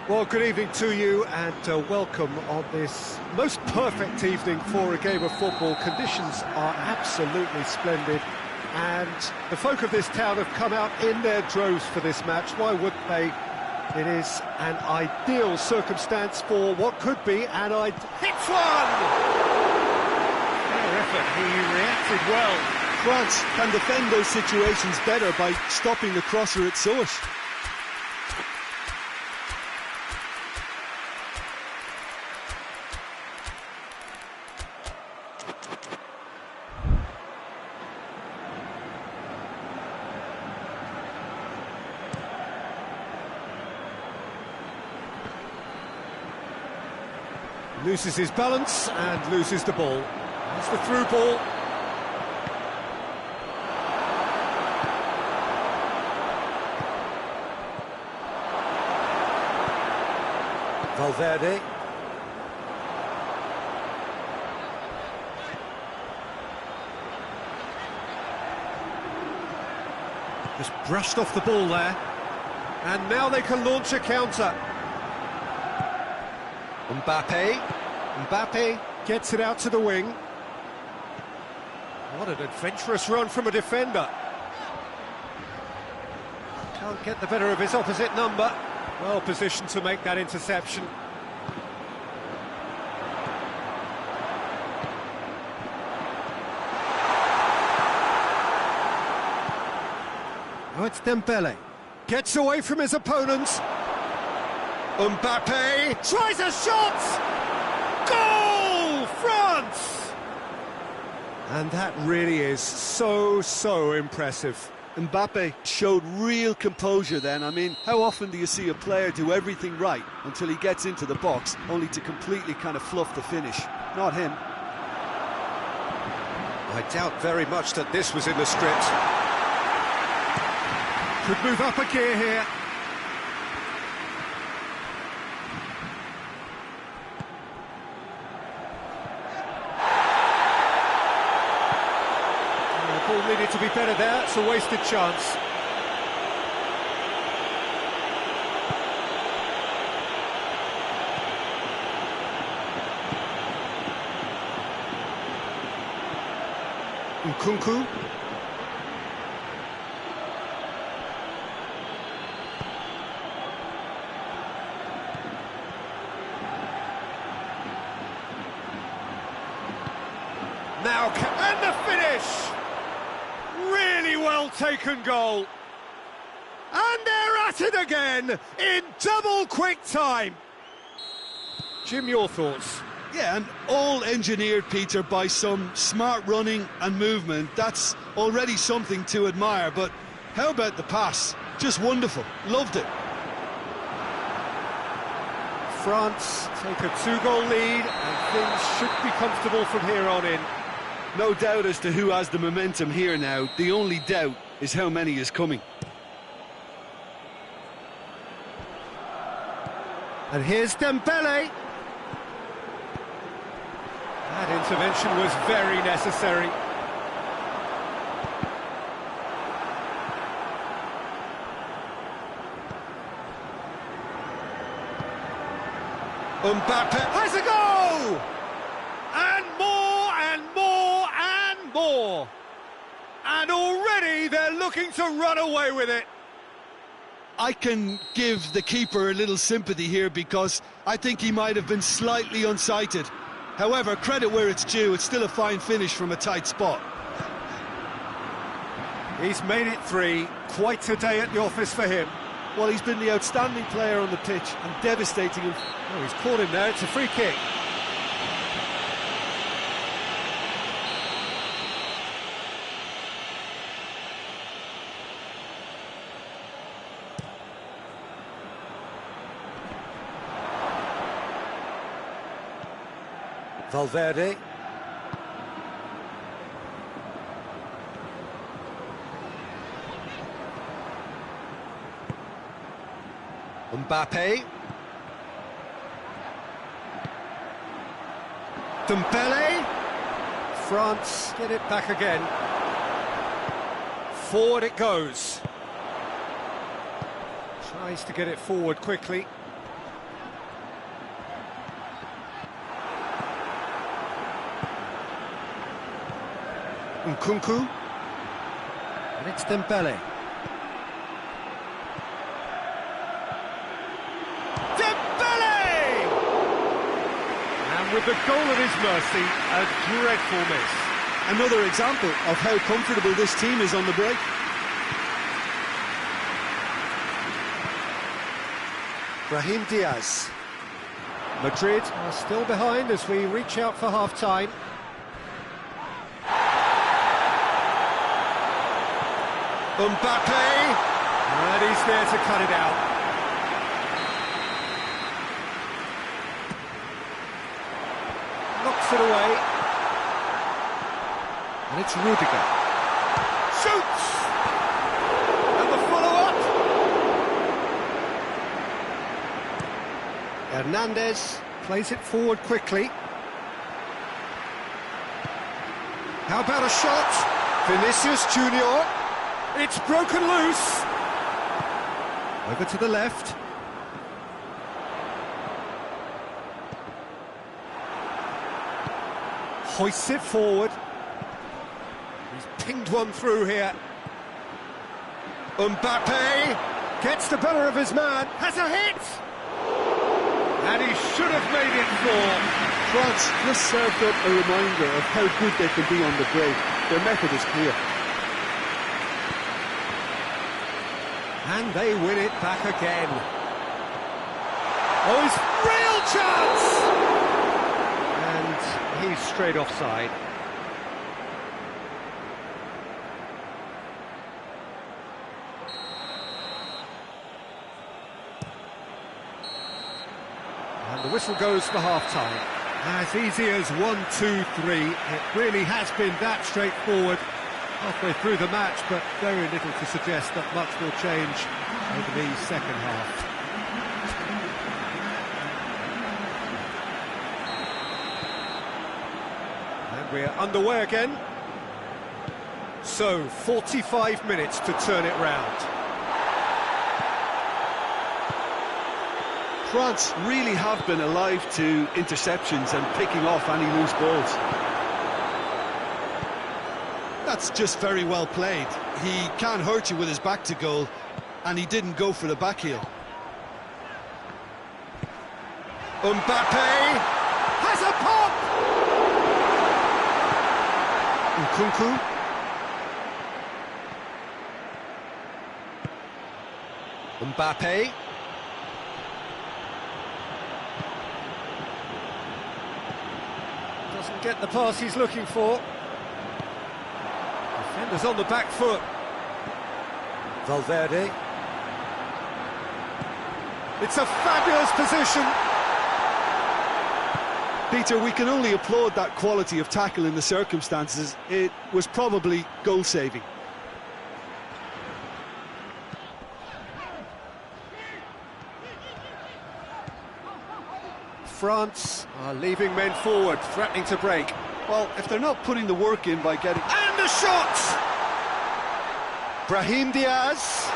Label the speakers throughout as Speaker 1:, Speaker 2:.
Speaker 1: Well, good evening to you and welcome on this most perfect evening for a game of football. Conditions are absolutely splendid and the folk of this town have come out in their droves for this match. Why wouldn't they? It is an ideal circumstance for what could be an hits one! Fair effort, he reacted well.
Speaker 2: France can defend those situations better by stopping the crosser at source.
Speaker 1: Loses his balance and loses the ball. That's the through ball. Valverde. Just brushed off the ball there. And now they can launch a counter. Mbappe gets it out to the wing. What an adventurous run from a defender. Can't get the better of his opposite number. Well positioned to make that interception. Oh, it's Dembele. Gets away from his opponents. Mbappe tries a shot! Goal! France! And that really is so impressive.
Speaker 2: Mbappe showed real composure then. I mean, how often do you see a player do everything right until he gets into the box, only to completely kind of fluff the finish? Not him.
Speaker 1: I doubt very much that this was in the script. Could move up a gear here. The ball needed to be better there, it's a wasted chance. Nkunku. Now, and the finish! Really well taken goal. And they're at it again in double quick time. Jim, your thoughts?
Speaker 2: Yeah, and all engineered, Peter, by some smart running and movement. That's already something to admire, but how about the pass? Just wonderful. Loved it.
Speaker 1: France take a 2-goal lead and things should be comfortable from here on in.
Speaker 2: No doubt as to who has the momentum here now. The only doubt is how many is coming.
Speaker 1: And here's Dembele. That intervention was very necessary. Mbappe has a go! And more and more and more. And already they're looking to run away with it.
Speaker 2: I can give the keeper a little sympathy here because I think he might have been slightly unsighted. However, credit where it's due, it's still a fine finish from a tight spot.
Speaker 1: He's made it 3, quite a day at the office for him.
Speaker 2: Well, he's been the outstanding player on the pitch and devastating him.
Speaker 1: Oh, he's caught him there, it's a free kick. Valverde. Mbappe. Dembele. France get it back again. Forward it goes. Tries to get it forward quickly.
Speaker 2: Nkunku.
Speaker 1: And it's Dembele. Dembele! And with the goal at his mercy, a dreadful miss.
Speaker 2: Another example of how comfortable this team is on the break.
Speaker 1: Brahim Diaz. Madrid are still behind as we reach out for half-time. Mbappe! And he's there to cut it out. Knocks it away. And it's Rudiger. Shoots! And the follow-up. Hernandez plays it forward quickly. How about a shot? Vinicius Junior. It's broken loose. Over to the left. Hoists it forward. He's pinged one through here. Mbappe gets the better of his man. Has a hit! And he should have made it four.
Speaker 2: France just served up a reminder of how good they can be on the break. Their method is clear.
Speaker 1: And they win it back again. Oh, his real chance! And he's straight offside. And the whistle goes for half-time. As easy as 1-2-3. It really has been that straightforward. Halfway through the match, but very little to suggest that much will change over the second half. And we're underway again. So, 45 minutes to turn it round.
Speaker 2: France really have been alive to interceptions and picking off any loose balls. That's just very well played. He can't hurt you with his back to goal, and he didn't go for the back heel.
Speaker 1: Mbappe has a pop!
Speaker 2: Nkunku.
Speaker 1: Mbappe. Doesn't get the pass he's looking for. Defenders on the back foot. Valverde. It's a fabulous position.
Speaker 2: Peter, we can only applaud that quality of tackle in the circumstances. It was probably goal-saving.
Speaker 1: France are leaving men forward, threatening to break.
Speaker 2: Well, if they're not putting the work in by getting...
Speaker 1: And a shot! Brahim Diaz.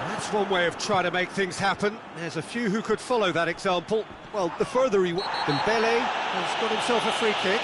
Speaker 1: That's one way of trying to make things happen. There's a few who could follow that example.
Speaker 2: Well, the further he...
Speaker 1: Dembele has got himself a free kick.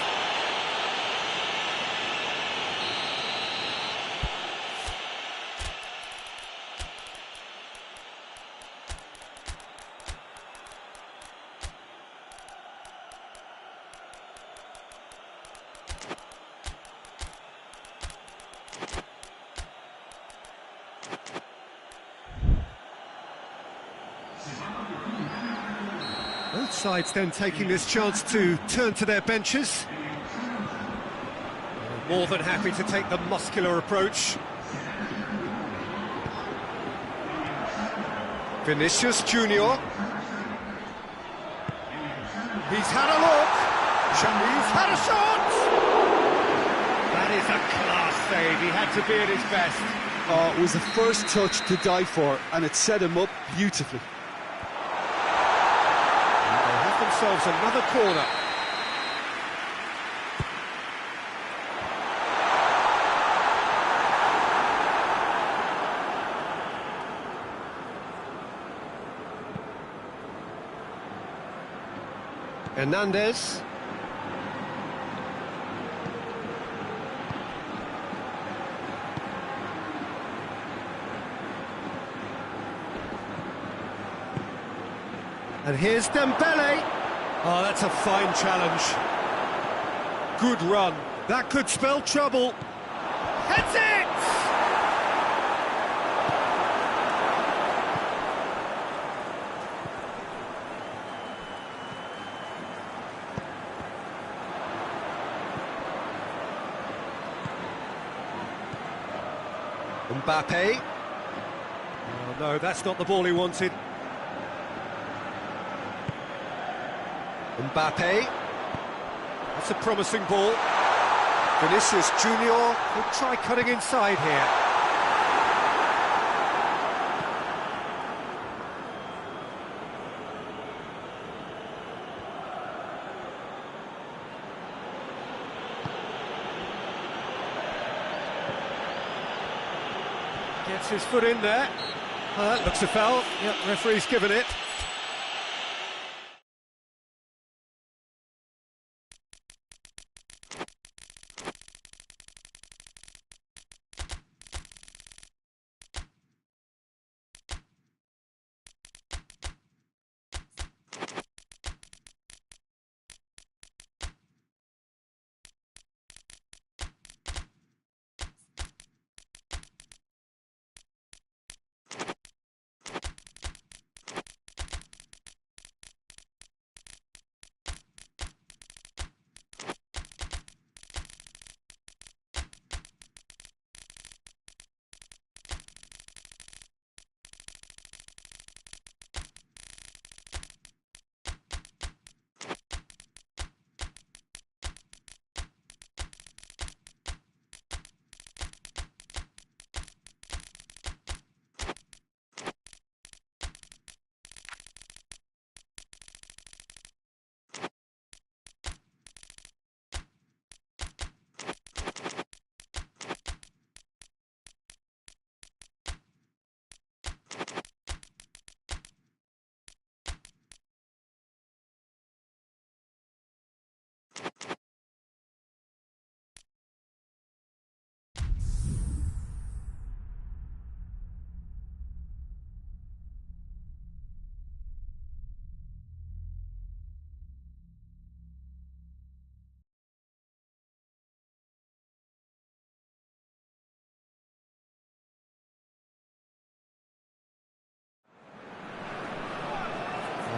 Speaker 1: Both sides then taking this chance to turn to their benches. More than happy to take the muscular approach. Vinicius Junior. He's had a look. He's had a shot. That is a class save. He had to be at his best.
Speaker 2: Oh, it was the first touch to die for, and it set him up beautifully.
Speaker 1: Themselves another corner. Hernandez. And here's Dembele. Oh, that's a fine challenge. Good run. That could spell trouble. Heads it! Mbappe. Oh no, that's not the ball he wanted. Mbappe. That's a promising ball. Vinicius Junior will try cutting inside here. Gets his foot in there. That looks a foul. Yep, referee's given it.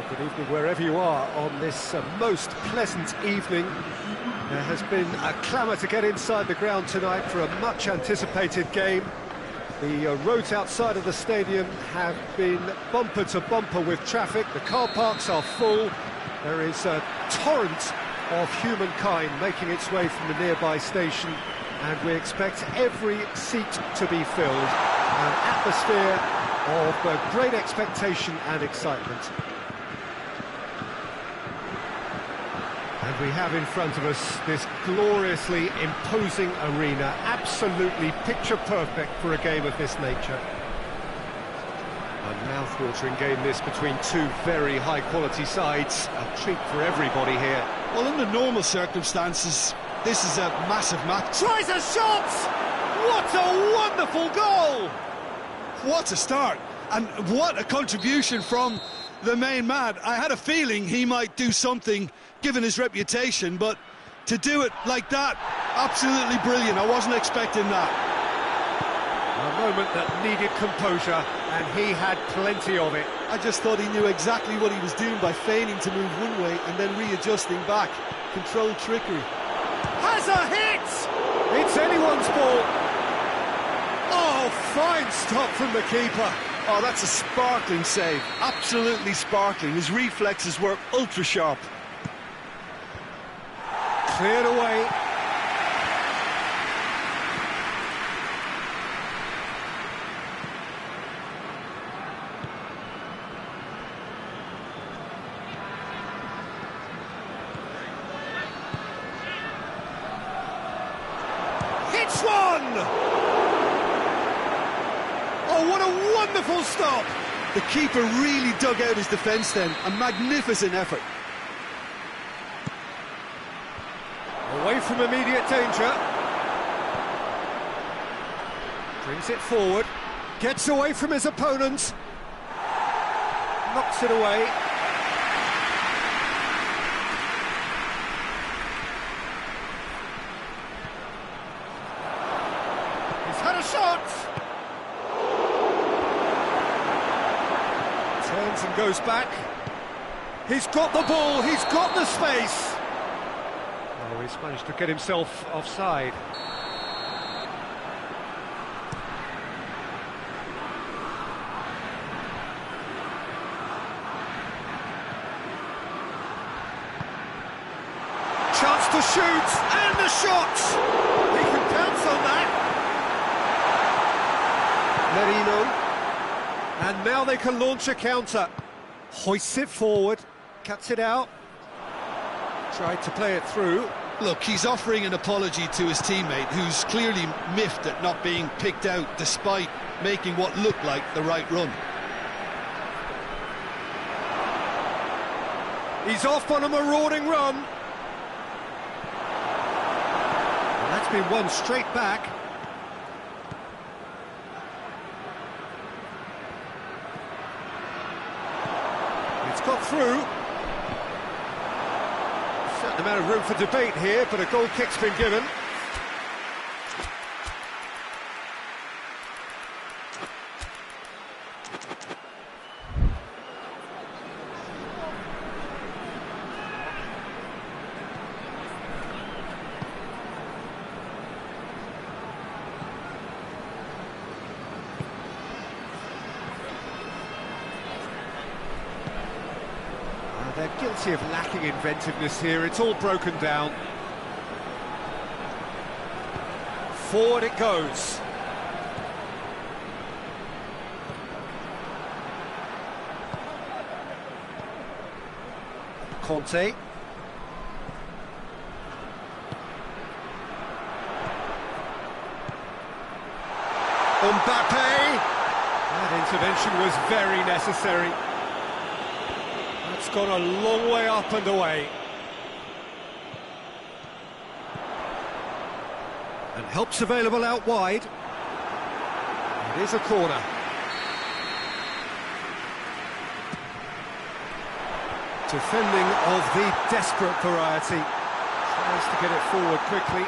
Speaker 1: Good evening wherever you are on this most pleasant evening. There has been a clamour to get inside the ground tonight for a much anticipated game. The roads outside of the stadium have been bumper to bumper with traffic. The car parks are full. There is a torrent of humankind making its way from the nearby station, and we expect every seat to be filled. An atmosphere of great expectation and excitement. And we have in front of us this gloriously imposing arena, absolutely picture perfect for a game of this nature. A mouth-watering game this between two very high-quality sides, a treat for everybody here.
Speaker 2: Well, under normal circumstances, this is a massive match.
Speaker 1: Tries a shot! What a wonderful goal!
Speaker 2: What a start, and what a contribution from the main man. I had a feeling he might do something given his reputation, but to do it like that, absolutely brilliant. I wasn't expecting that.
Speaker 1: A moment that needed composure, and he had plenty of it.
Speaker 2: I just thought he knew exactly what he was doing by feigning to move one way and then readjusting back. Controlled trickery.
Speaker 1: Has a hit! It's anyone's ball. Oh, fine stop from the keeper.
Speaker 2: Oh, that's a sparkling save. Absolutely sparkling. His reflexes were ultra sharp.
Speaker 1: Cleared away. Hits one! Oh, what a wonderful stop!
Speaker 2: The keeper really dug out his defence then. A magnificent effort.
Speaker 1: Away from immediate danger. Brings it forward. Gets away from his opponent. Knocks it away. He's had a shot! Turns and goes back. He's got the ball, he's got the space. Oh, he's managed to get himself offside. Chance to shoot, and the shot! He can pounce on that. Merino. And now they can launch a counter. Hoists it forward, cuts it out. Tried to play it through.
Speaker 2: Look, he's offering an apology to his teammate, who's clearly miffed at not being picked out despite making what looked like the right run.
Speaker 1: He's off on a marauding run. And that's been won straight back. It's got through. Certain amount of room for debate here, but a goal kick's been given. They're guilty of lacking inventiveness here. It's all broken down. Forward it goes. Conte. Mbappe. That intervention was very necessary. It's gone a long way up and away. And help's available out wide. It is a corner. Defending of the desperate variety. Tries to get it forward quickly.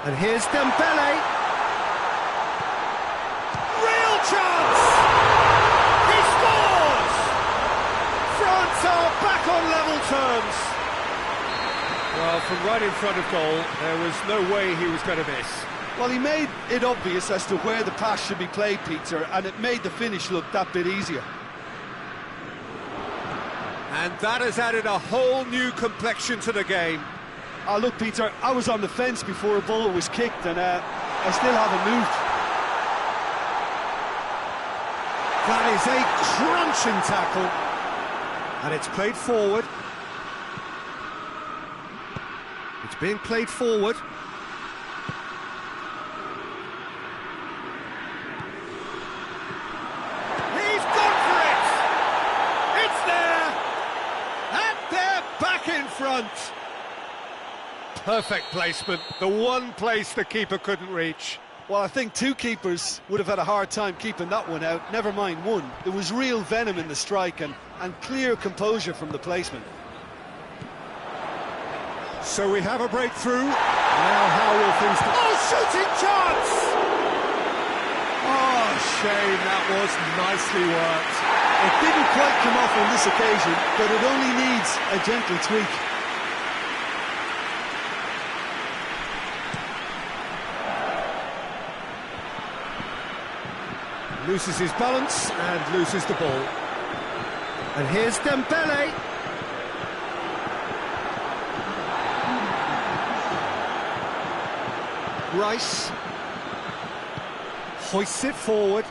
Speaker 1: And here's Dembele. Chance! He scores! France are back on level terms. Well, from right in front of goal, there was no way he was going to miss.
Speaker 2: Well, he made it obvious as to where the pass should be played, Peter, and it made the finish look that bit easier.
Speaker 1: And that has added a whole new complexion to the game.
Speaker 2: Oh, look, Peter, I was on the fence before a ball was kicked, and I still haven't moved.
Speaker 1: That is a crunching tackle, and it's played forward. It's being played forward. He's gone for it! It's there! And they're back in front! Perfect placement, the one place the keeper couldn't reach.
Speaker 2: Well, I think two keepers would have had a hard time keeping that one out, never mind one. There was real venom in the strike and clear composure from the placement.
Speaker 1: So we have a breakthrough. Now how will things go? Oh, shooting chance! Oh, shame, that was nicely worked.
Speaker 2: It didn't quite come off on this occasion, but it only needs a gentle tweak.
Speaker 1: Loses his balance and loses the ball. And here's Dembele. Rice hoists it forward.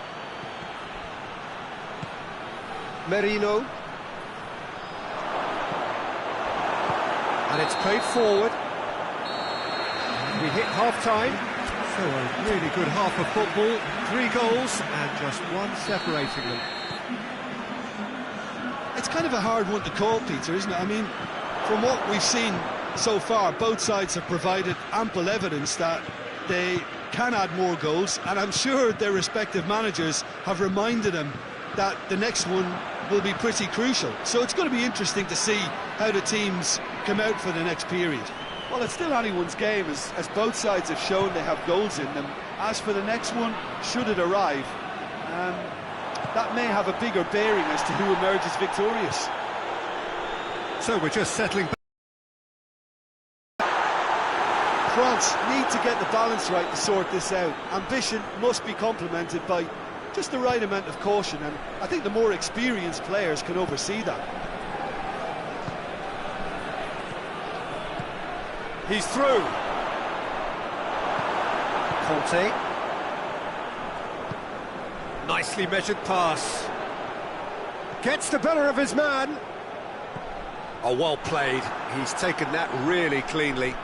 Speaker 1: Merino. And it's played forward. We hit half-time. So a really good half of football, 3 goals and just one separating them.
Speaker 2: It's kind of a hard one to call, Peter, isn't it? I mean, from what we've seen so far, both sides have provided ample evidence that they can add more goals, and I'm sure their respective managers have reminded them that the next one will be pretty crucial. So it's going to be interesting to see how the teams come out for the next period.
Speaker 3: Well, it's still anyone's game, as both sides have shown they have goals in them. As for the next one, should it arrive, that may have a bigger bearing as to who emerges victorious.
Speaker 1: So we're just settling back.
Speaker 3: France need to get the balance right to sort this out. Ambition must be complemented by just the right amount of caution, and I think the more experienced players can oversee that.
Speaker 1: He's through. Conte. Nicely measured pass. Gets the better of his man. Oh, well played. He's taken that really cleanly.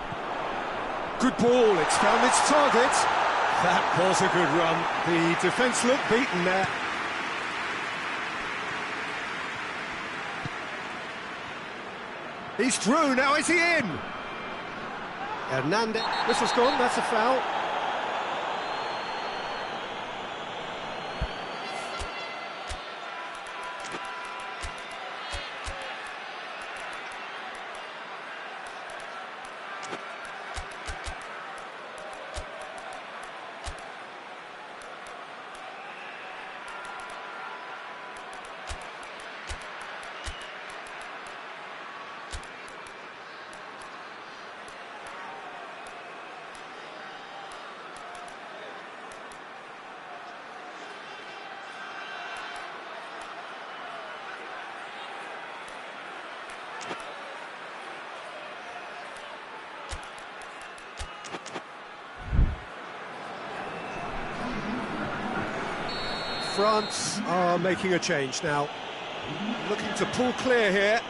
Speaker 1: Good ball, it's found its target. That was a good run. The defence looked beaten there. He's through, now is he in? Hernandez, whistle's gone, that's a foul. France are making a change now. Looking to pull clear here.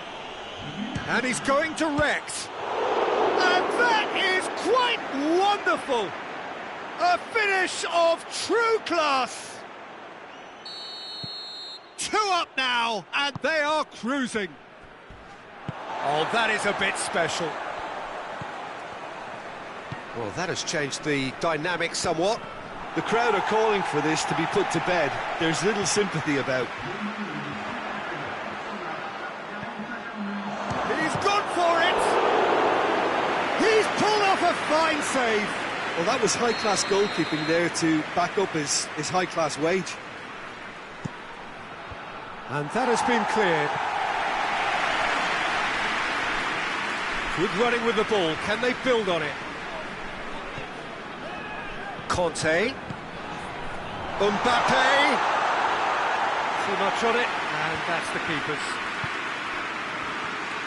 Speaker 1: And he's going direct. And that is quite wonderful. A finish of true class. 2 up now, and they are cruising. Oh, that is a bit special. Well, that has changed the dynamic somewhat.
Speaker 3: The crowd are calling for this to be put to bed. There's little sympathy about.
Speaker 1: He's gone for it! He's pulled off a fine save!
Speaker 3: Well, that was high-class goalkeeping there to back up his high-class wage.
Speaker 1: And that has been cleared. Good running with the ball. Can they build on it? Conte. Mbappe. Too much on it, and that's the keeper's.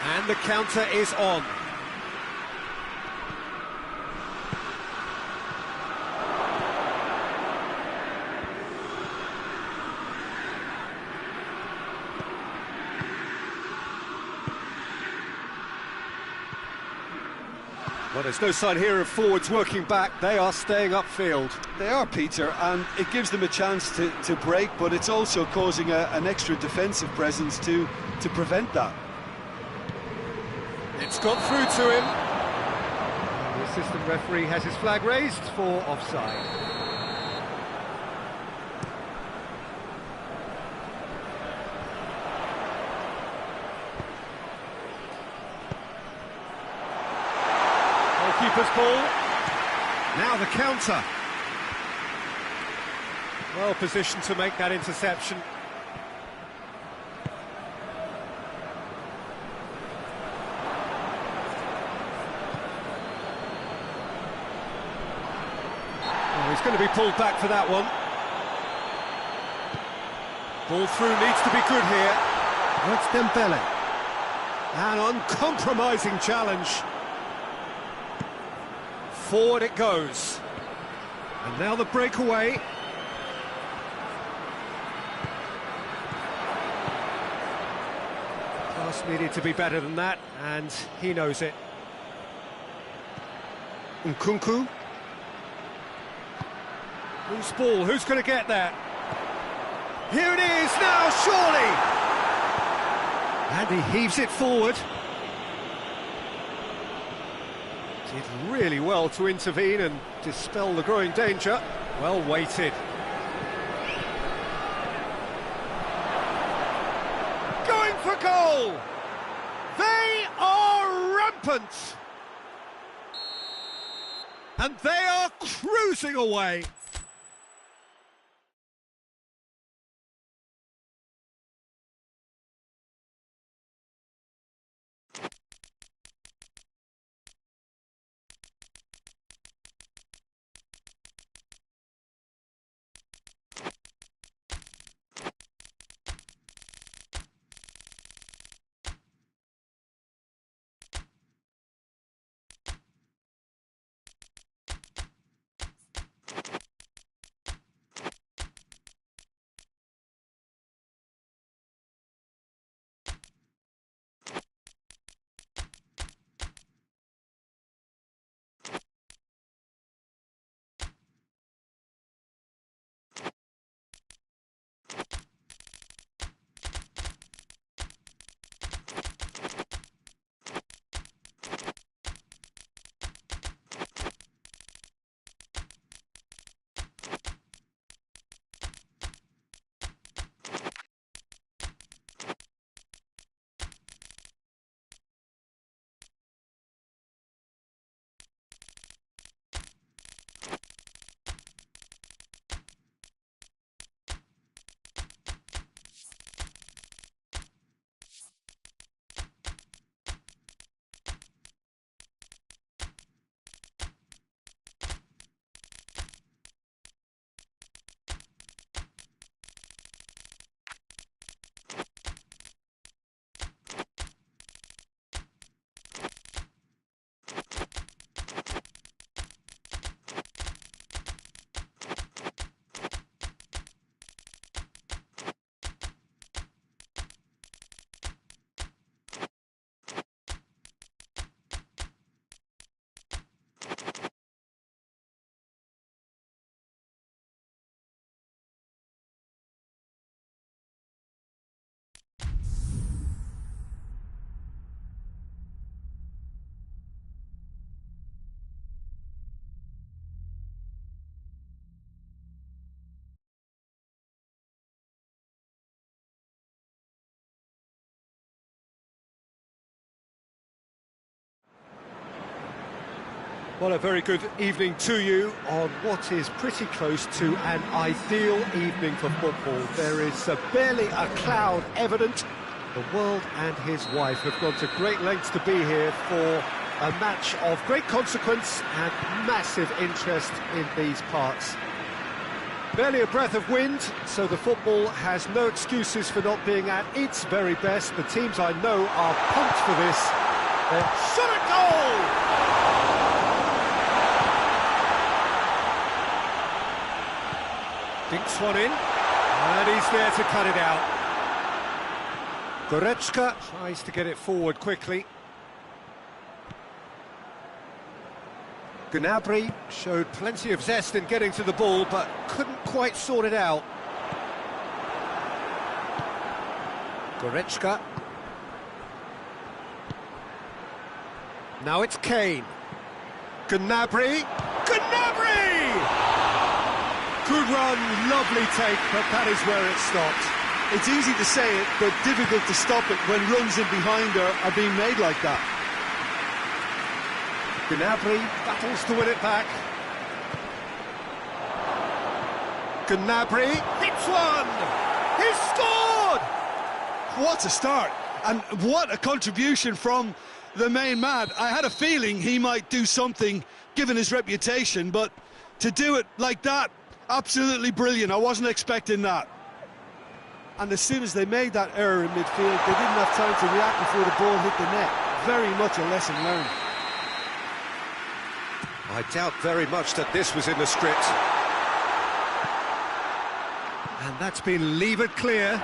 Speaker 1: And the counter is on. Well, there's no sign here of forwards working back. They are staying upfield.
Speaker 3: They are, Peter, and it gives them a chance to break, but it's also causing an extra defensive presence to prevent that.
Speaker 1: It's got through to him. And the assistant referee has his flag raised for offside. Keeper's ball. Now the counter. Well positioned to make that interception. Oh, he's going to be pulled back for that one. Ball through needs to be good here. That's Dembele. An uncompromising challenge. Forward it goes. And now the breakaway. Pass needed to be better than that, and he knows it. Nkunku. Loose ball, who's going to get that? Here it is now, surely! And he heaves it forward. Did really well to intervene and dispel the growing danger. Well weighted. Going for goal! They are rampant! And they are cruising away. Well, a very good evening to you on what is pretty close to an ideal evening for football. There is barely a cloud evident. The world and his wife have gone to great lengths to be here for a match of great consequence and massive interest in these parts. Barely a breath of wind, so the football has no excuses for not being at its very best. The teams I know are pumped for this. Shot at goal! Dinks one in, and he's there to cut it out. Goretzka tries to get it forward quickly. Gnabry showed plenty of zest in getting to the ball, but couldn't quite sort it out. Goretzka. Now it's Kane. Gnabry. Gnabry! Good run, lovely take, but that is where it stopped.
Speaker 3: It's easy to say it, but difficult to stop it when runs in behind are being made like that.
Speaker 1: Gnabry battles to win it back. Gnabry hits one! He's scored!
Speaker 2: What a start, and what a contribution from the main man. I had a feeling he might do something, given his reputation, but to do it like that, absolutely brilliant. I wasn't expecting that.
Speaker 3: And as soon as they made that error in midfield, they didn't have time to react before the ball hit the net. Very much a lesson learned.
Speaker 1: I doubt very much that this was in the script. And that's been levered clear.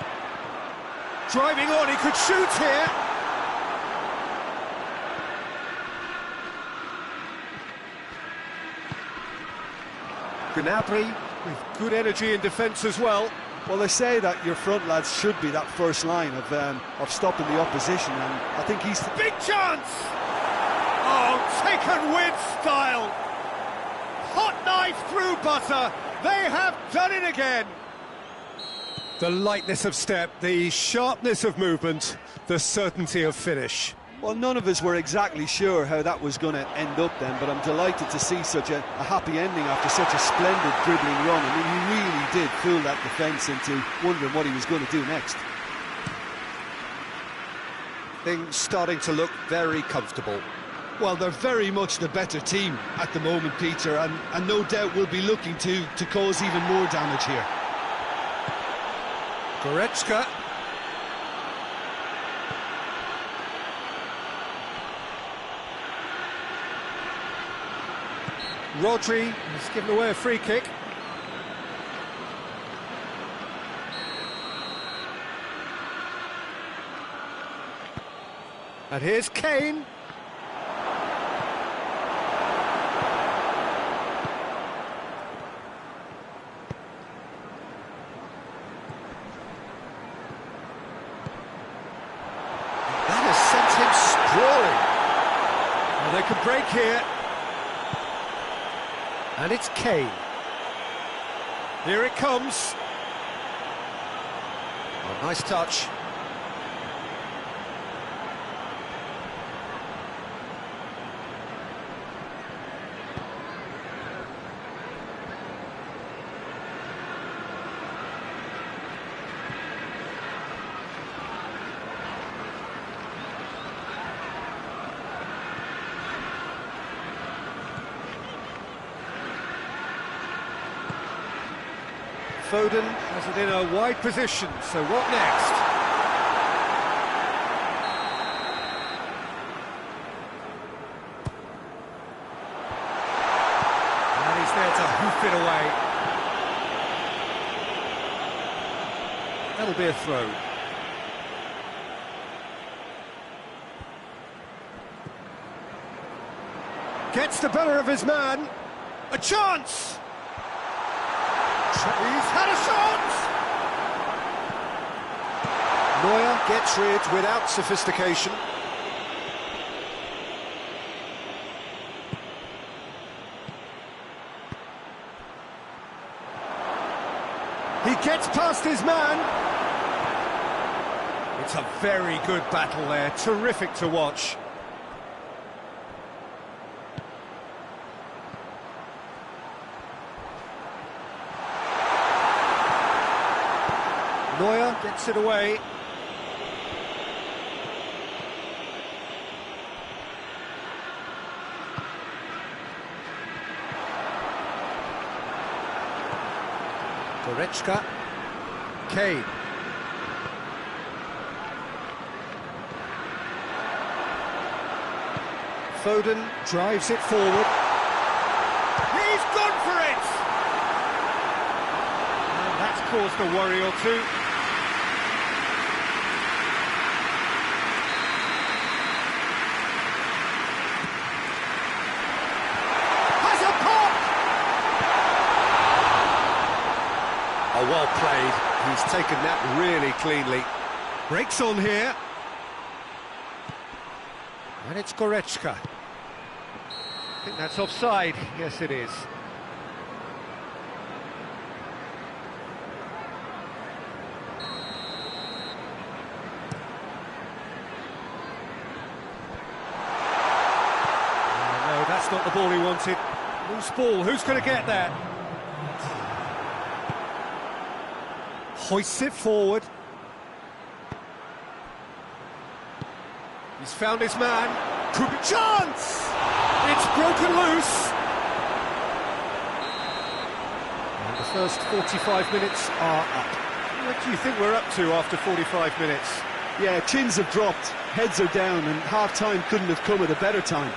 Speaker 1: Driving on, he could shoot here. Gnabry with good energy in defence as well.
Speaker 3: Well, they say that your front lads should be that first line of stopping the opposition, and I think he's...
Speaker 1: Big chance! Oh, taken with style! Hot knife through butter! They have done it again! The lightness of step, the sharpness of movement, the certainty of finish.
Speaker 3: Well, none of us were exactly sure how that was going to end up then, but I'm delighted to see such a happy ending after such a splendid dribbling run. I mean, he really did fool that defence into wondering what he was going to do next.
Speaker 1: Things starting to look very comfortable.
Speaker 2: Well, they're very much the better team at the moment, Peter, and no doubt will be looking to cause even more damage here.
Speaker 1: Goretzka. Rodri has given away a free kick. And here's Kane. That has sent him sprawling. Well, they could break here. And it's Kane. Here it comes. Oh, nice touch. Foden has it in a wide position, so what next? And he's there to hoof it away. That'll be a throw. Gets the better of his man. A chance! He's had a shot! Neuer gets rid without sophistication. He gets past his man. It's a very good battle there, terrific to watch. Neuer gets it away. Goretzka. Kane. Foden drives it forward. He's gone for it! And that's caused a worry or two. Oh, well played. He's taken that really cleanly. Breaks on here. And it's Goretzka. I think that's offside. Yes, it is. No, that's not the ball he wanted. Loose ball. Who's going to get that? Hoists it forward. He's found his man. Could be chance! It's broken loose. And the first 45 minutes are up. What do you think we're up to after 45 minutes?
Speaker 3: Yeah, chins have dropped, heads are down, and half-time couldn't have come at a better time.